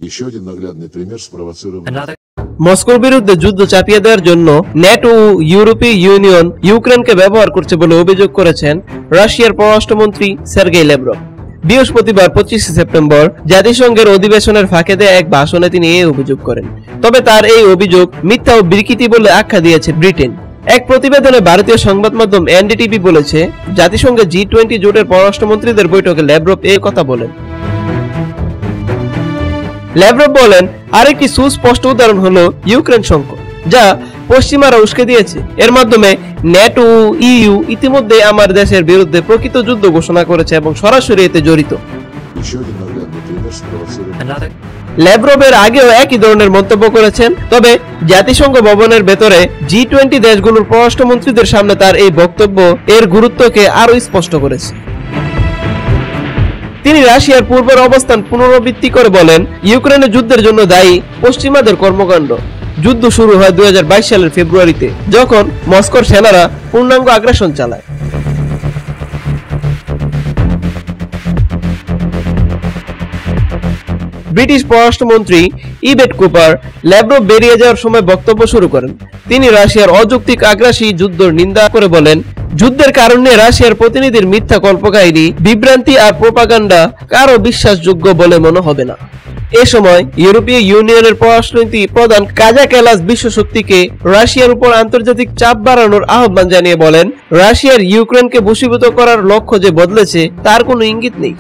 Еще один наглядный пример спровоцированный. মস্কোর বিরুদ্ধে যুদ্ধ চাপিয়ে দেওয়ার জন্য ন্যাটো ও ইউরোপীয় ইউনিয়ন ইউক্রেনকে ব্যবহার করছে বলে অভিযোগ করেছেন রাশিয়ার পররাষ্ট্রমন্ত্রী সের্গেই ল্যাভরভ। বৃহস্পতিবার 25 সেপ্টেম্বর জাতিসংঘের অধিবেশনের ফাঁকে দেয়া এক ভাষণে তিনি এই অভিযোগ করেন। তবে তার এই অভিযোগ মিথ্যা ও বিকৃতি বলে আখ্যা দিয়েছে ব্রিটেন। এক প্রতিবেদনে ভারতীয় সংবাদ মাধ্যম এনডিটিভি বলেছে, জাতিসংঘের G20 জোটের পররাষ্ট্রমন্ত্রীদের বৈঠকে ল্যাভরভ এই কথা বলেন। ল্যাভরভ বলেন, আরেকটি সুস্পষ্ট উদাহরণ হলো ইউক্রেন সংকট, যা পশ্চিমারা উস্কে দিয়েছে। এর মাধ্যমে ন্যাটো ও ইইউ ইতিমধ্যে আমার দেশের বিরুদ্ধে প্রকৃত যুদ্ধ ঘোষণা করেছে এবং সরাসরি এতে জড়িত। Еще один наглядный пример спровоцированный. ল্যাভরভের আগেও একই ধরনের মন্তব্য করেছেন, তবে জাতিসংঘ ভবনের ভেতরে G20 দেশগুলোর পররাষ্ট্রমন্ত্রীদের সামনে তার এই বক্তব্য এর গুরুত্বকে আরো স্পষ্ট করেছে। তিনি রাশিয়ার পূর্বের অবস্থান পুনরাবৃত্তি করে বলেন, ইউক্রেনের যুদ্ধের জন্য দায়ী পশ্চিমাদের কর্মকাণ্ড। যুদ্ধ শুরু হয় 2022 সালের ফেব্রুয়ারিতে, যখন মস্কোর সেনারা পূর্ণাঙ্গ আগ্রাসন চালায়। ব্রিটিশ পররাষ্ট্রমন্ত্রী ইবেট কুপার ল্যাভরভ বেরিয়ে যাওয়ার সময় বক্তব্য শুরু করেন। তিনি রাশিয়ার অযৌক্তিক আগ্রাসী যুদ্ধের নিন্দা করে বলেন, যুদ্ধের কারণে রাশিয়ার প্রতিনিধির মিথ্যা কল্পকাহিনী, বিভ্রান্তি আর প্রোপাগান্ডা কারো বিশ্বাসযোগ্য বলে মনে হবে না। এ সময় ইউরোপীয় ইউনিয়নের পররাষ্ট্রনীতি প্রধান কাজা ক্যালাস বিশ্বশক্তিকে রাশিয়ার উপর আন্তর্জাতিক চাপ বাড়ানোর আহ্বান জানিয়ে বলেন, রাশিয়ার ইউক্রেনকে বশীভূত করার লক্ষ্য যে বদলেছে তার কোনো ইঙ্গিত নেই।